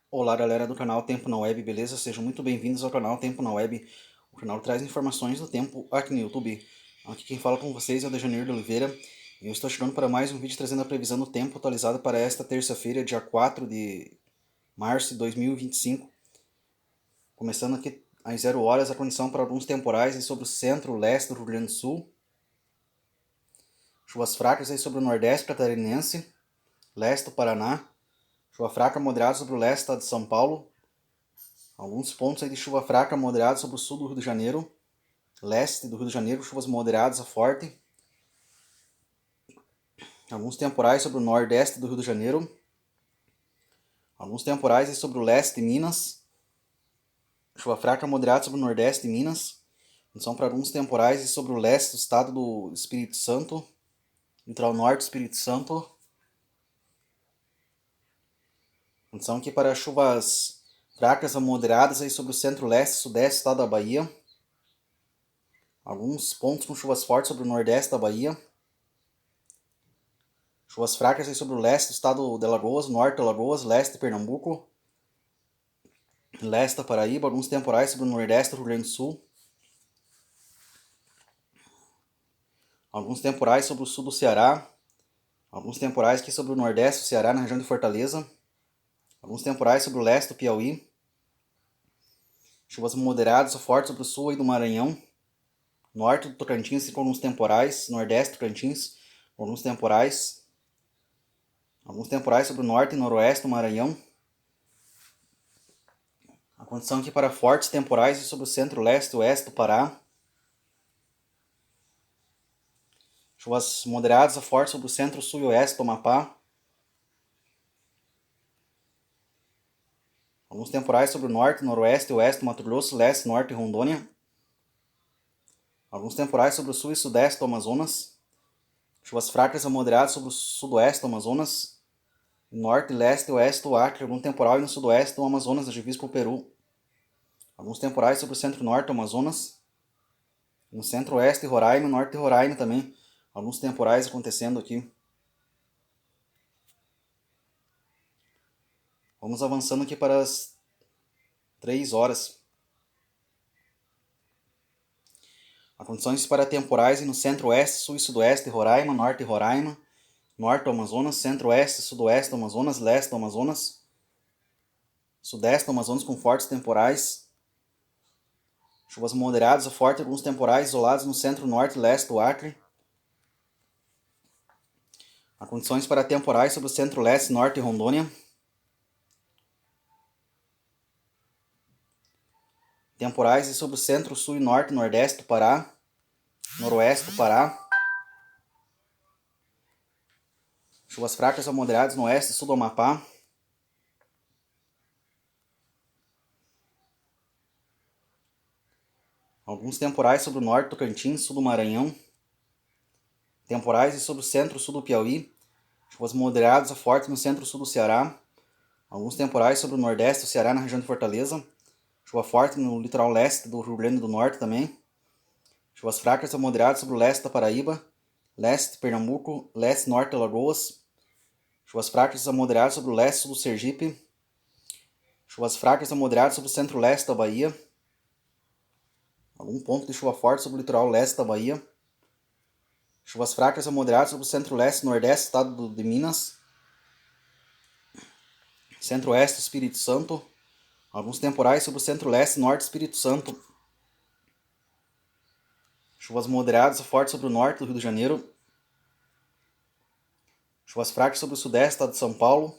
Olá, galera do canal Tempo na Web, beleza? Sejam muito bem-vindos ao canal Tempo na Web. O canal traz informações do tempo aqui no YouTube. Aqui quem fala com vocês é o Dejaneiro de Oliveira e eu estou chegando para mais um vídeo trazendo a previsão do tempo atualizada para esta terça-feira, dia 4 de março de 2025. Começando aqui às 0 horas, a condição para alguns temporais sobre o centro-leste do Rio Grande do Sul. Chuvas fracas sobre o nordeste catarinense, leste do Paraná. Chuva fraca moderada sobre o leste do estado de São Paulo. Alguns pontos de chuva fraca moderada sobre o sul do Rio de Janeiro, leste do Rio de Janeiro, chuvas moderadas a forte. Alguns temporais sobre o nordeste do Rio de Janeiro. Alguns temporais sobre o leste de Minas. Chuva fraca moderada sobre o nordeste de Minas. São para alguns temporais sobre o leste do estado do Espírito Santo, litoral norte do Espírito Santo. São aqui para chuvas fracas a moderadas sobre o centro-leste e sudeste do estado da Bahia. Alguns pontos com chuvas fortes sobre o nordeste da Bahia. Chuvas fracas sobre o leste do estado de Alagoas, norte de Alagoas, leste de Pernambuco, leste da Paraíba, alguns temporais sobre o nordeste do Rio Grande do Sul. Alguns temporais sobre o sul do Ceará. Alguns temporais aqui sobre o nordeste do Ceará, na região de Fortaleza. Alguns temporais sobre o leste do Piauí. Chuvas moderadas ou fortes sobre o sul e do Maranhão. Norte do Tocantins com alguns temporais. Nordeste do Tocantins com alguns temporais. Alguns temporais sobre o norte e noroeste do Maranhão. A condição aqui para fortes temporais sobre o centro-leste e oeste do Pará. Chuvas moderadas a fortes sobre o centro, sul e oeste do Amapá. Alguns temporais sobre o norte, noroeste e oeste do Mato Grosso, leste, norte e Rondônia. Alguns temporais sobre o sul e sudeste do Amazonas. Chuvas fracas a moderadas sobre o sudoeste do Amazonas. Norte, leste e oeste do Acre. Algum temporal no sudoeste do Amazonas, da divisa com o Peru. Alguns temporais sobre o centro-norte do Amazonas. No centro-oeste, Roraima, norte de Roraima também. Alguns temporais acontecendo aqui. Vamos avançando aqui para as 3 horas. As condições para temporais no centro-oeste, sul e sudoeste de Roraima, norte de Roraima, norte do Amazonas, centro-oeste, sudoeste do Amazonas, leste do Amazonas, sudeste do Amazonas com fortes temporais, chuvas moderadas a fortes, alguns temporais isolados no centro-norte e leste do Acre. As condições para temporais sobre o centro-leste, norte e Rondônia. Temporais sobre o centro, sul e norte, nordeste do Pará, noroeste do Pará. Chuvas fracas a moderadas no oeste e sul do Amapá. Alguns temporais sobre o norte do Tocantins, sul do Maranhão. Temporais sobre o centro-sul do Piauí. Chuvas moderadas a fortes no centro-sul do Ceará. Alguns temporais sobre o nordeste do Ceará, na região de Fortaleza. Chuva forte no litoral leste do Rio Grande do Norte também. Chuvas fracas a moderadas sobre o leste da Paraíba, leste de Pernambuco, leste e norte de Alagoas. Chuvas fracas a moderadas sobre o leste e sul do Sergipe. Chuvas fracas a moderadas sobre o centro-leste da Bahia. Algum ponto de chuva forte sobre o litoral leste da Bahia. Chuvas fracas a moderadas sobre o centro-leste e nordeste do estado de Minas. Centro-oeste do Espírito Santo. Alguns temporais sobre o centro-leste e norte do Espírito Santo. Chuvas moderadas a fortes sobre o norte do Rio de Janeiro. Chuvas fracas sobre o sudeste do estado de São Paulo.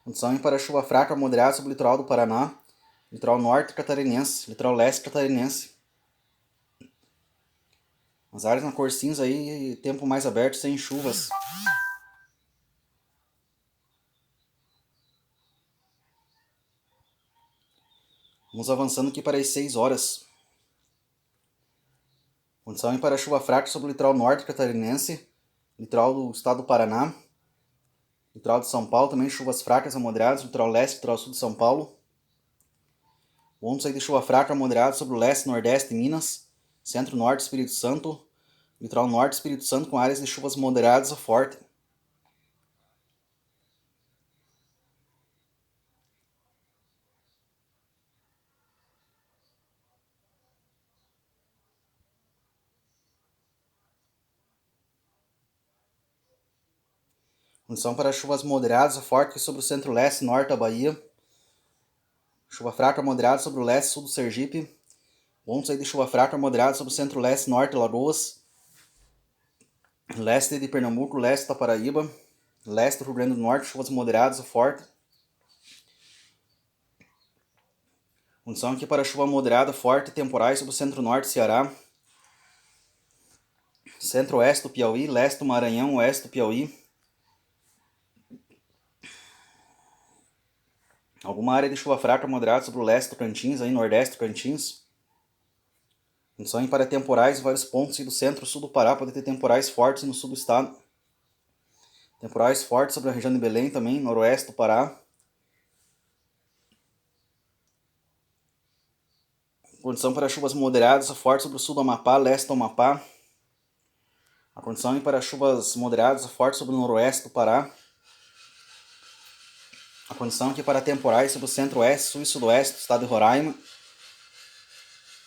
Condição para chuva fraca moderada sobre o litoral do Paraná, litoral norte catarinense, litoral leste catarinense. As áreas na cor cinza aí, tempo mais aberto, sem chuvas. Vamos avançando aqui para as 6 horas. Condição para chuva fraca sobre o litoral norte catarinense, litoral do estado do Paraná, litoral de São Paulo, também chuvas fracas a moderadas, litoral leste e litoral sul de São Paulo. Pontos aí de chuva fraca a moderada sobre o leste e nordeste de Minas, centro-norte Espírito Santo, litoral norte Espírito Santo com áreas de chuvas moderadas a forte. Condição para chuvas moderadas a fortes sobre o centro-leste e norte da Bahia. Chuva fraca moderada sobre o leste e sul do Sergipe. Pontos aí de chuva fraca moderada sobre o centro-leste e norte de Alagoas. Leste de Pernambuco, leste da Paraíba. Leste do Rio Grande do Norte, chuvas moderadas a fortes. Condição aqui para chuva moderada, forte e temporais sobre o centro-norte do Ceará. Centro-oeste do Piauí, leste do Maranhão, oeste do Piauí. Alguma área de chuva fraca moderada sobre o leste do Tocantins, aí nordeste do Tocantins. Condição para temporais em vários pontos do centro-sul do Pará, pode ter temporais fortes no sul do estado. Temporais fortes sobre a região de Belém também, noroeste do Pará. Condição para chuvas moderadas a fortes sobre o sul do Amapá, leste do Amapá. A condição para chuvas moderadas a fortes sobre o noroeste do Pará. A condição aqui para temporais sobre o centro-oeste, sul e sudoeste do estado de Roraima.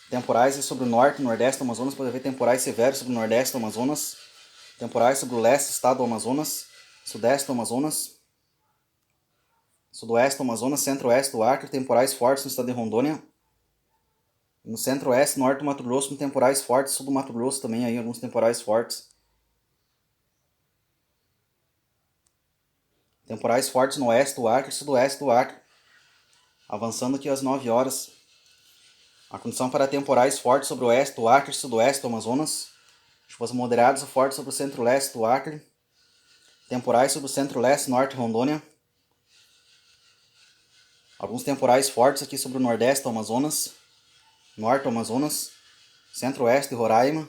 Temporais sobre o norte e nordeste do Amazonas, pode haver temporais severos sobre o nordeste do Amazonas. Temporais sobre o leste do estado do Amazonas, sudeste do Amazonas, sudoeste do Amazonas, centro-oeste do Acre, temporais fortes no estado de Rondônia. No centro-oeste, norte do Mato Grosso, com temporais fortes, sul do Mato Grosso também, aí alguns temporais fortes. Temporais fortes no oeste do Acre e sudoeste do Acre. Avançando aqui às 9 horas. A condição para temporais fortes sobre o oeste do Acre e sudoeste do Amazonas. Chuvas moderadas a fortes sobre o centro-leste do Acre. Temporais sobre o centro-leste, norte de Rondônia. Alguns temporais fortes aqui sobre o nordeste do Amazonas. Norte do Amazonas. Centro-oeste de Roraima.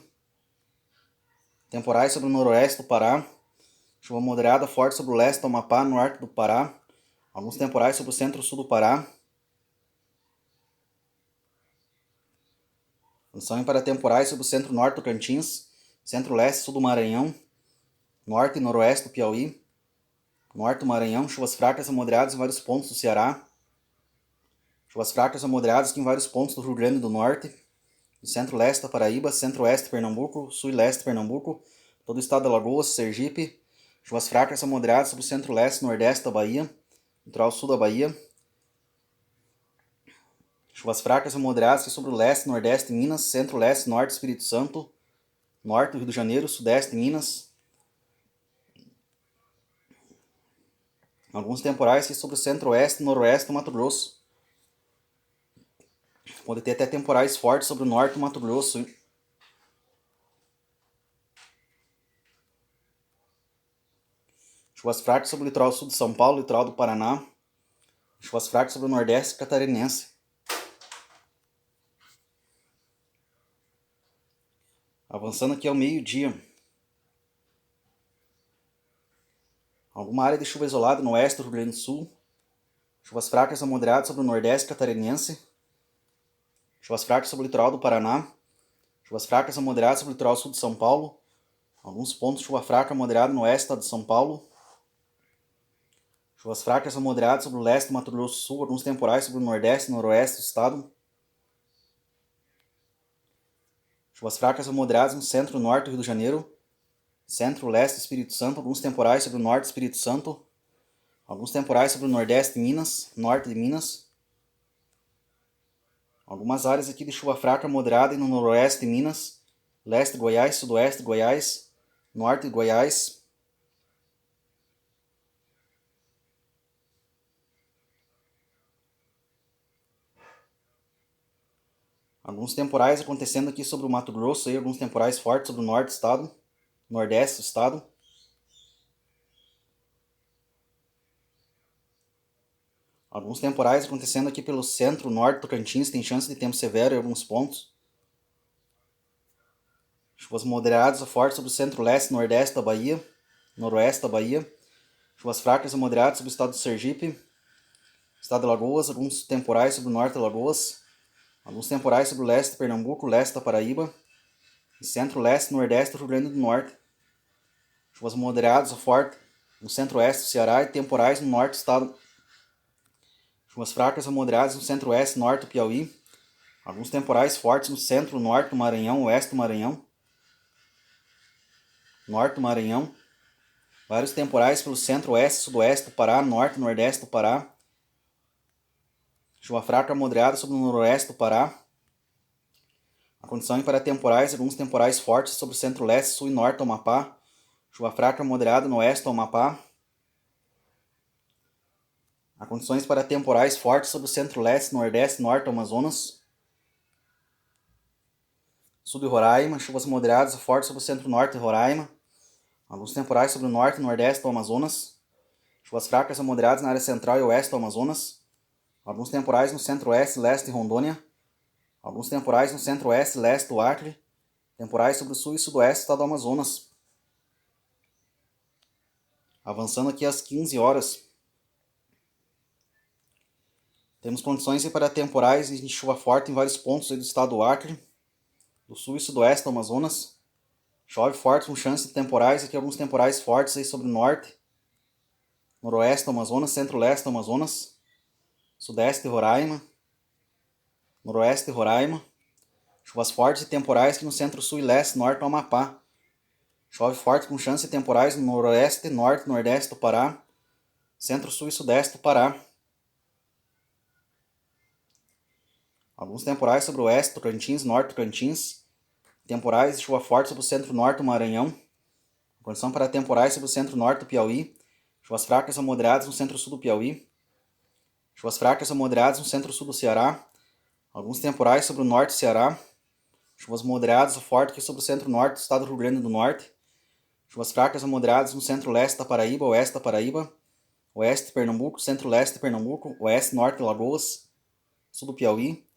Temporais sobre o noroeste do Pará. Chuva moderada forte sobre o leste do Amapá, norte do Pará. Alguns temporais sobre o centro-sul do Pará. Condição para temporais sobre o centro-norte do Tocantins, centro-leste sul do Maranhão, norte e noroeste do Piauí, norte do Maranhão, chuvas fracas a moderadas em vários pontos do Ceará, chuvas fracas a moderadas aqui em vários pontos do Rio Grande do Norte, do centro-leste da Paraíba, centro-oeste de Pernambuco, sul e leste de Pernambuco, todo o estado de Alagoas, Sergipe, chuvas fracas a moderadas sobre o centro-leste e nordeste da Bahia, litoral sul da Bahia, chuvas fracas a moderadas sobre o leste e nordeste de Minas, centro-leste e norte do Espírito Santo, norte do Rio de Janeiro, sudeste de Minas. Alguns temporais aqui sobre o centro-oeste e noroeste do Mato Grosso. Pode ter até temporais fortes sobre o norte do Mato Grosso. Chuvas fracas sobre o litoral sul de São Paulo, litoral do Paraná. Chuvas fracas sobre o nordeste catarinense. Avançando aqui ao meio-dia. Alguma área de chuva isolada no oeste do Rio Grande do Sul. Chuvas fracas a moderadas sobre o nordeste catarinense. Chuvas fracas sobre o litoral do Paraná. Chuvas fracas a moderadas sobre o litoral sul de São Paulo. Alguns pontos de chuva fraca a moderada no oeste do de São Paulo. Chuvas fracas a moderadas sobre o leste do Mato Grosso do Sul. Alguns temporais sobre o nordeste e noroeste do estado. Chuvas fracas a moderadas no centro-norte do Rio de Janeiro. Centro-leste do Espírito Santo. Alguns temporais sobre o norte do Espírito Santo. Alguns temporais sobre o nordeste de Minas, norte de Minas. Algumas áreas aqui de chuva fraca moderada no noroeste de Minas, leste de Goiás, sudoeste de Goiás, norte de Goiás. Alguns temporais acontecendo aqui sobre o Mato Grosso, aí, alguns temporais fortes sobre o norte do estado, nordeste do estado. Alguns temporais acontecendo aqui pelo centro-norte do Tocantins, tem chance de tempo severo em alguns pontos. Chuvas moderadas a fortes sobre o centro-leste e nordeste da Bahia, noroeste da Bahia. Chuvas fracas a moderadas sobre o estado do Sergipe, estado de Alagoas, alguns temporais sobre o norte de Alagoas. Alguns temporais sobre o leste de Pernambuco, leste da Paraíba, e centro-leste e nordeste do Rio Grande do Norte. Chuvas moderadas a fortes no centro-oeste do Ceará e temporais no norte do estado. Chuvas fracas a moderadas no centro-oeste e norte do Piauí. Alguns temporais fortes no centro-norte do Maranhão, oeste do Maranhão. Norte do Maranhão. Vários temporais pelo centro-oeste, sudoeste do Pará, norte e nordeste do Pará. Chuva fraca moderada sobre o noroeste do Pará. A condição é para temporais, alguns temporais fortes sobre o centro-leste, sul e norte do Amapá. Chuva fraca moderada no oeste do Amapá. Há condições para temporais fortes sobre o centro-leste, nordeste e norte do Amazonas. Sul de Roraima, chuvas moderadas e fortes sobre o centro-norte de Roraima. Alguns temporais sobre o norte e nordeste do Amazonas. Chuvas fracas a moderadas na área central e oeste do Amazonas. Alguns temporais no centro-oeste e leste de Rondônia. Alguns temporais no centro-oeste e leste do Acre. Temporais sobre o sul e sudoeste do estado do Amazonas. Avançando aqui às 15 horas. Temos condições para temporais de chuva forte em vários pontos do estado do Acre, do sul e sudoeste do Amazonas. Chove forte com chance de temporais, aqui alguns temporais fortes aí sobre o norte, noroeste do Amazonas, centro-leste do Amazonas, sudeste de Roraima, noroeste de Roraima. Chuvas fortes e temporais aqui no centro-sul e leste, norte do Amapá. Chove forte com chance de temporais no noroeste, norte e nordeste do Pará, centro-sul e sudeste do Pará. Alguns temporais sobre o oeste do Tocantins, norte do Tocantins. Temporais de chuva forte sobre o centro-norte do Maranhão. Condição para temporais sobre o centro-norte do Piauí. Chuvas fracas a moderadas no centro-sul do Piauí. Chuvas fracas a moderadas no centro-sul do Ceará. Alguns temporais sobre o norte do Ceará. Chuvas moderadas ou fortes aqui sobre o centro-norte do estado do Rio Grande do Norte. Chuvas fracas a moderadas no centro-leste da Paraíba, oeste da Paraíba, oeste de Pernambuco, centro-leste de Pernambuco, oeste e norte de Lagoas, sul do Piauí.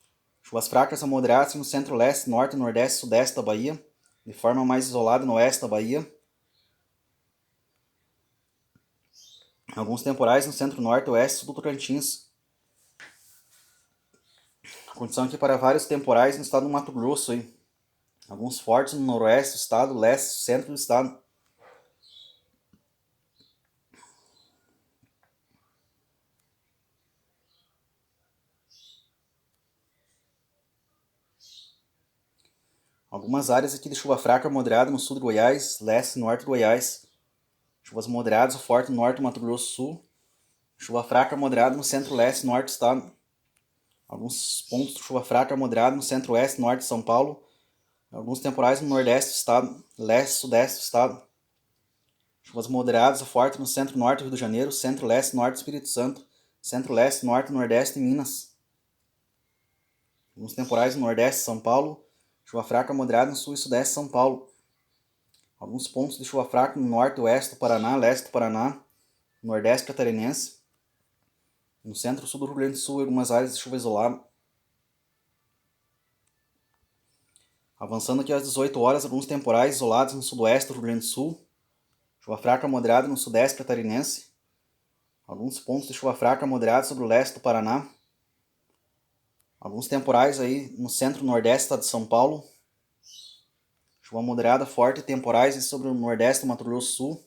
Chuvas fracas a moderadas no centro-leste, norte, nordeste e sudeste da Bahia, de forma mais isolada no oeste da Bahia. Alguns temporais no centro-norte, oeste e sul do Tocantins. A condição aqui para vários temporais no estado do Mato Grosso. Aí. Alguns fortes no noroeste do estado, leste e centro do estado. Algumas áreas aqui de chuva fraca moderada no sul de Goiás, leste e norte de Goiás. Chuvas moderadas ou fortes no norte do Mato Grosso do Sul. Chuva fraca moderada no centro-leste e norte do estado. Alguns pontos de chuva fraca moderada no centro-oeste e norte de São Paulo. Alguns temporais no nordeste do estado, leste e sudeste do estado. Chuvas moderadas ou fortes no centro-norte do Rio de Janeiro, centro-leste e norte do Espírito Santo, centro-leste, norte e nordeste de Minas. Alguns temporais no nordeste de São Paulo. Chuva fraca moderada no sul e sudeste de São Paulo. Alguns pontos de chuva fraca no norte e oeste do Paraná, leste do Paraná, nordeste catarinense. No centro-sul do Rio Grande do Sul, algumas áreas de chuva isolada. Avançando aqui às 18 horas, alguns temporais isolados no sudoeste do Rio Grande do Sul. Chuva fraca moderada no sudeste catarinense. Alguns pontos de chuva fraca moderada sobre o leste do Paraná. Alguns temporais aí no centro-nordeste do estado de São Paulo. Chuva moderada, forte e temporais sobre o nordeste do Mato Grosso do Sul.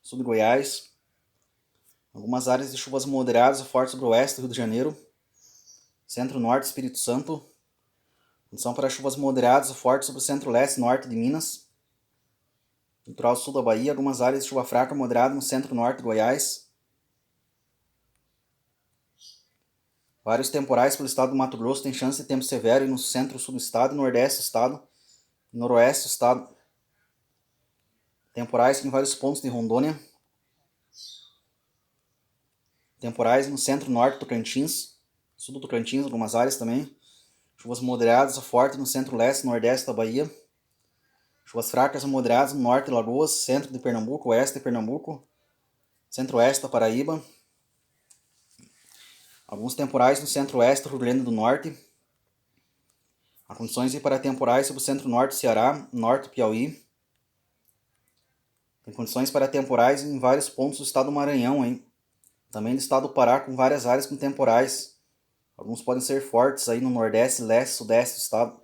Sul de Goiás. Algumas áreas de chuvas moderadas e fortes sobre o oeste do Rio de Janeiro. Centro-norte do Espírito Santo. Condição para chuvas moderadas e fortes sobre o centro-leste e norte de Minas. Litoral sul da Bahia. Algumas áreas de chuva fraca moderada no centro-norte de Goiás. Vários temporais pelo estado do Mato Grosso têm chance de tempo severo no centro-sul do estado, nordeste do estado, noroeste do estado. Temporais em vários pontos de Rondônia. Temporais no centro-norte do Tocantins, sul do Tocantins, algumas áreas também. Chuvas moderadas a fortes no centro-leste e nordeste da Bahia. Chuvas fracas a moderadas no norte de Lagoas, centro de Pernambuco, oeste de Pernambuco, centro-oeste da Paraíba. Alguns temporais no centro-oeste do Rio Grande do Norte. Há condições para temporais sobre o centro-norte do Ceará, norte do Piauí. Tem condições para temporais em vários pontos do estado do Maranhão, hein? Também do estado do Pará, com várias áreas com temporais. Alguns podem ser fortes aí no nordeste, leste, sudeste do estado.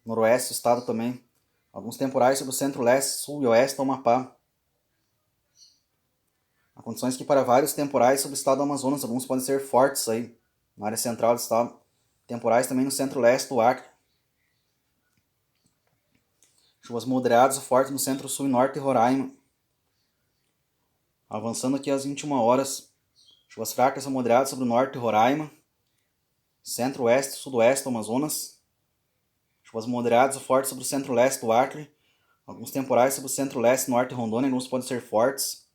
Noroeste do estado também. Alguns temporais sobre o centro-leste, sul e oeste do Amapá. Há condições que para vários temporais sobre o estado do Amazonas, alguns podem ser fortes aí, na área central do estado. Temporais também no centro-leste do Acre. Chuvas moderadas ou fortes no centro-sul e norte de Roraima. Avançando aqui às 21 horas, chuvas fracas a moderadas sobre o norte de Roraima, centro-oeste e sudoeste do Amazonas, chuvas moderadas ou fortes sobre o centro-leste do Acre, alguns temporais sobre o centro-leste e norte de Rondônia, alguns podem ser fortes,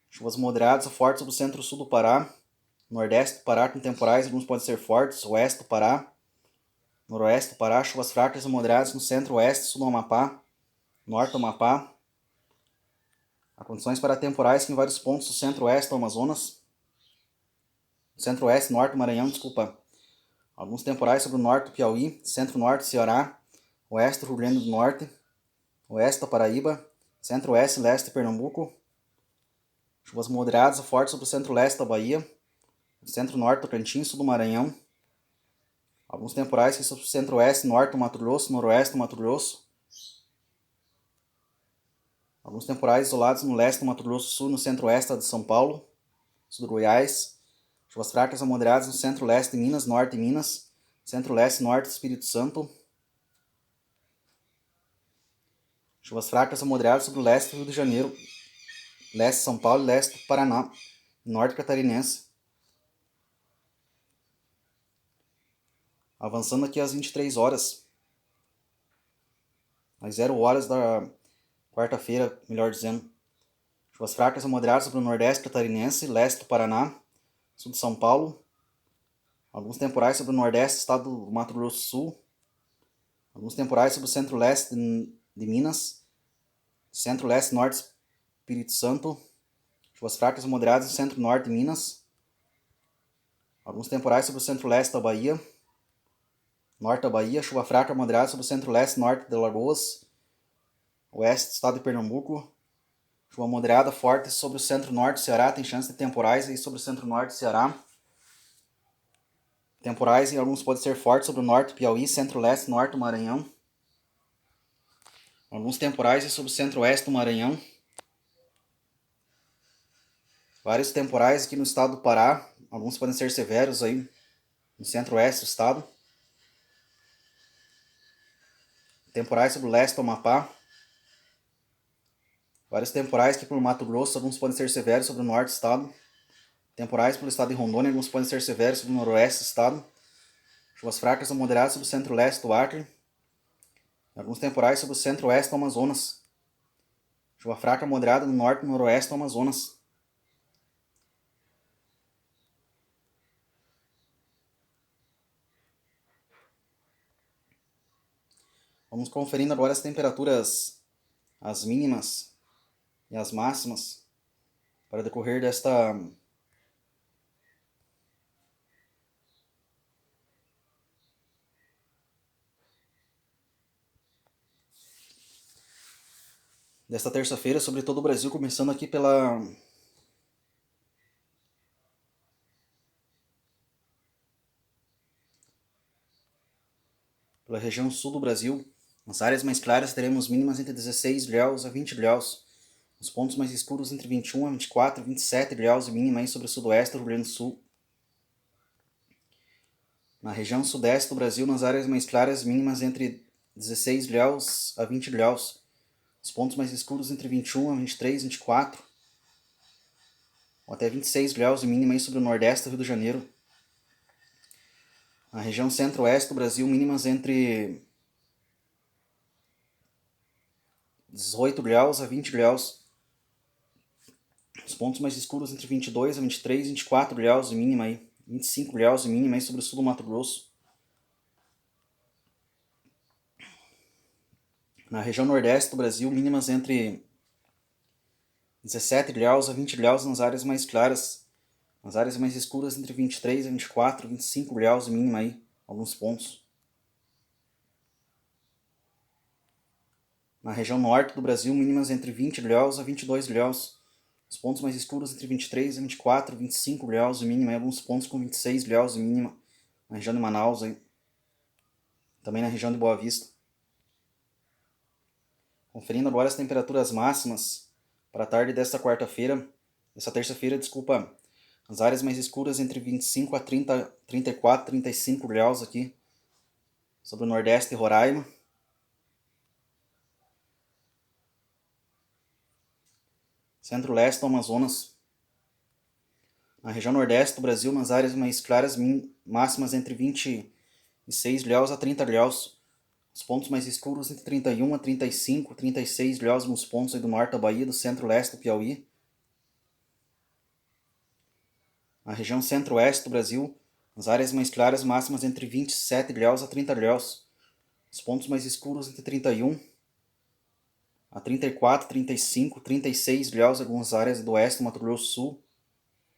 chuvas moderadas ou fortes sobre o centro-sul do Pará, nordeste do Pará com temporais, alguns podem ser fortes, oeste do Pará, noroeste do Pará, chuvas fracas ou moderadas no centro-oeste, sul do Amapá, norte do Amapá. Há condições para temporais em vários pontos do centro-oeste do Amazonas, centro-oeste, norte do Maranhão, alguns temporais sobre o norte do Piauí, centro-norte do Ceará, oeste do Rio Grande do Norte, oeste da Paraíba, centro-oeste e leste de Pernambuco, chuvas moderadas ou fortes sobre o centro-leste da Bahia, centro-norte do Tocantins, sul do Maranhão, alguns temporais sobre o centro-oeste e norte do Mato Grosso, noroeste do Mato Grosso, alguns temporais isolados no leste do Mato Grosso do Sul, no centro-oeste de São Paulo, sul do Goiás, chuvas fracas a moderadas no centro-leste de Minas, norte de Minas, centro-leste e norte do Espírito Santo, chuvas fracas a moderadas sobre o leste do Rio de Janeiro, leste de São Paulo e leste do Paraná, norte catarinense. Avançando aqui às 23 horas, às 0 horas da quarta-feira, melhor dizendo, chuvas fracas a moderadas sobre o nordeste catarinense, leste do Paraná, sul de São Paulo, alguns temporais sobre o nordeste do estado do Mato Grosso do Sul, alguns temporais sobre o centro-leste de Minas, centro-leste e norte do Espírito Santo, chuvas fracas moderadas no centro-norte de Minas, alguns temporais sobre o centro-leste da Bahia, norte da Bahia, chuva fraca moderada sobre o centro-leste e norte de Alagoas, oeste do estado de Pernambuco, chuva moderada forte sobre o centro-norte do Ceará, tem chance de temporais aí sobre o centro-norte do Ceará, temporais e alguns podem ser fortes sobre o norte do Piauí, centro-leste e norte do Maranhão, alguns temporais e sobre o centro-oeste do Maranhão, vários temporais aqui no estado do Pará, alguns podem ser severos aí no centro-oeste do estado, temporais sobre o leste do Amapá, vários temporais aqui pelo Mato Grosso, alguns podem ser severos sobre o norte do estado, temporais pelo estado de Rondônia, alguns podem ser severos sobre o noroeste do estado, chuvas fracas a moderadas sobre o centro-leste do Acre, alguns temporais sobre o centro-oeste do Amazonas, chuva fraca moderada no norte e noroeste do Amazonas. Vamos conferindo agora as temperaturas, as mínimas e as máximas para decorrer desta terça-feira sobre todo o Brasil, começando aqui pela região sul do Brasil. Nas áreas mais claras teremos mínimas entre 16 graus a 20 graus. Nos pontos mais escuros entre 21 a 24 e 27 graus e mínima aí sobre o sudoeste do Rio Grande do Sul. Na região sudeste do Brasil, nas áreas mais claras, mínimas entre 16 graus a 20 graus. Os pontos mais escuros entre 21 a 23, 24 ou até 26 graus de mínima aí sobre o nordeste do Rio de Janeiro. Na região centro-oeste do Brasil, mínimas entre 18 graus a 20 graus. Os pontos mais escuros entre 22 a 23, 24 graus de mínima aí. 25 graus de mínima aí sobre o sul do Mato Grosso. Na região nordeste do Brasil, mínimas entre 17 graus a 20 graus nas áreas mais claras. Nas áreas mais escuras, entre 23 a 24, 25 graus de mínima aí, alguns pontos. Na região norte do Brasil, mínimas entre 20 graus a 22 graus. Os pontos mais escuros entre 23 a 24, 25 graus de mínima, e alguns pontos com 26 graus de mínima. Na região de Manaus, aí. Também na região de Boa Vista. Conferindo agora as temperaturas máximas para a tarde desta quarta-feira. Essa terça-feira, desculpa. As áreas mais escuras entre 25 a 30, 34, 35 graus aqui. Sobre o nordeste e Roraima. centro-leste do Amazonas. Na região nordeste do Brasil, nas áreas mais claras, máximas entre 26 graus a 30 graus. Os pontos mais escuros entre 31 a 35, 36 graus nos pontos aí do norte da Bahia, do centro-leste do Piauí. Na região centro-oeste do Brasil, as áreas mais claras, máximas entre 27 graus a 30 graus. Os pontos mais escuros entre 31 a 34, 35, 36 graus em algumas áreas do oeste do Mato Grosso do Sul,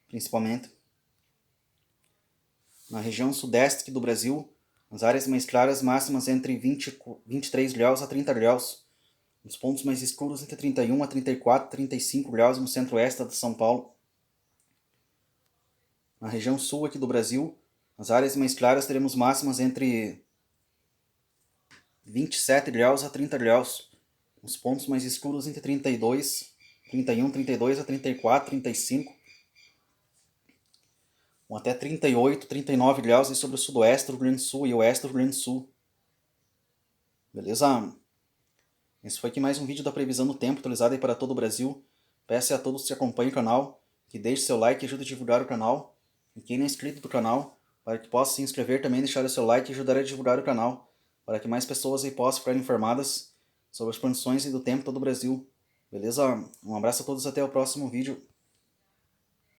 principalmente. Na região sudeste do Brasil, as áreas mais claras, máximas entre 23 graus a 30 graus. Os pontos mais escuros entre 31 a 34, 35 graus no centro-oeste de São Paulo. Na região sul aqui do Brasil, as áreas mais claras teremos máximas entre 27 graus a 30 graus. Os pontos mais escuros entre 32, 31, 32 a 34, 35. Ou até 38, 39 graus aí sobre o sudoeste do Rio Grande do Sul e oeste do Rio Grande do Sul. Beleza? Esse foi aqui mais um vídeo da previsão do tempo atualizada aí para todo o Brasil. Peço a todos que acompanhem o canal, que deixe seu like e ajude a divulgar o canal. E quem não é inscrito do canal, para que possa se inscrever também, deixar o seu like e ajudar a divulgar o canal, para que mais pessoas aí possam ficar informadas sobre as condições do tempo em todo o Brasil. Beleza? Um abraço a todos, até o próximo vídeo.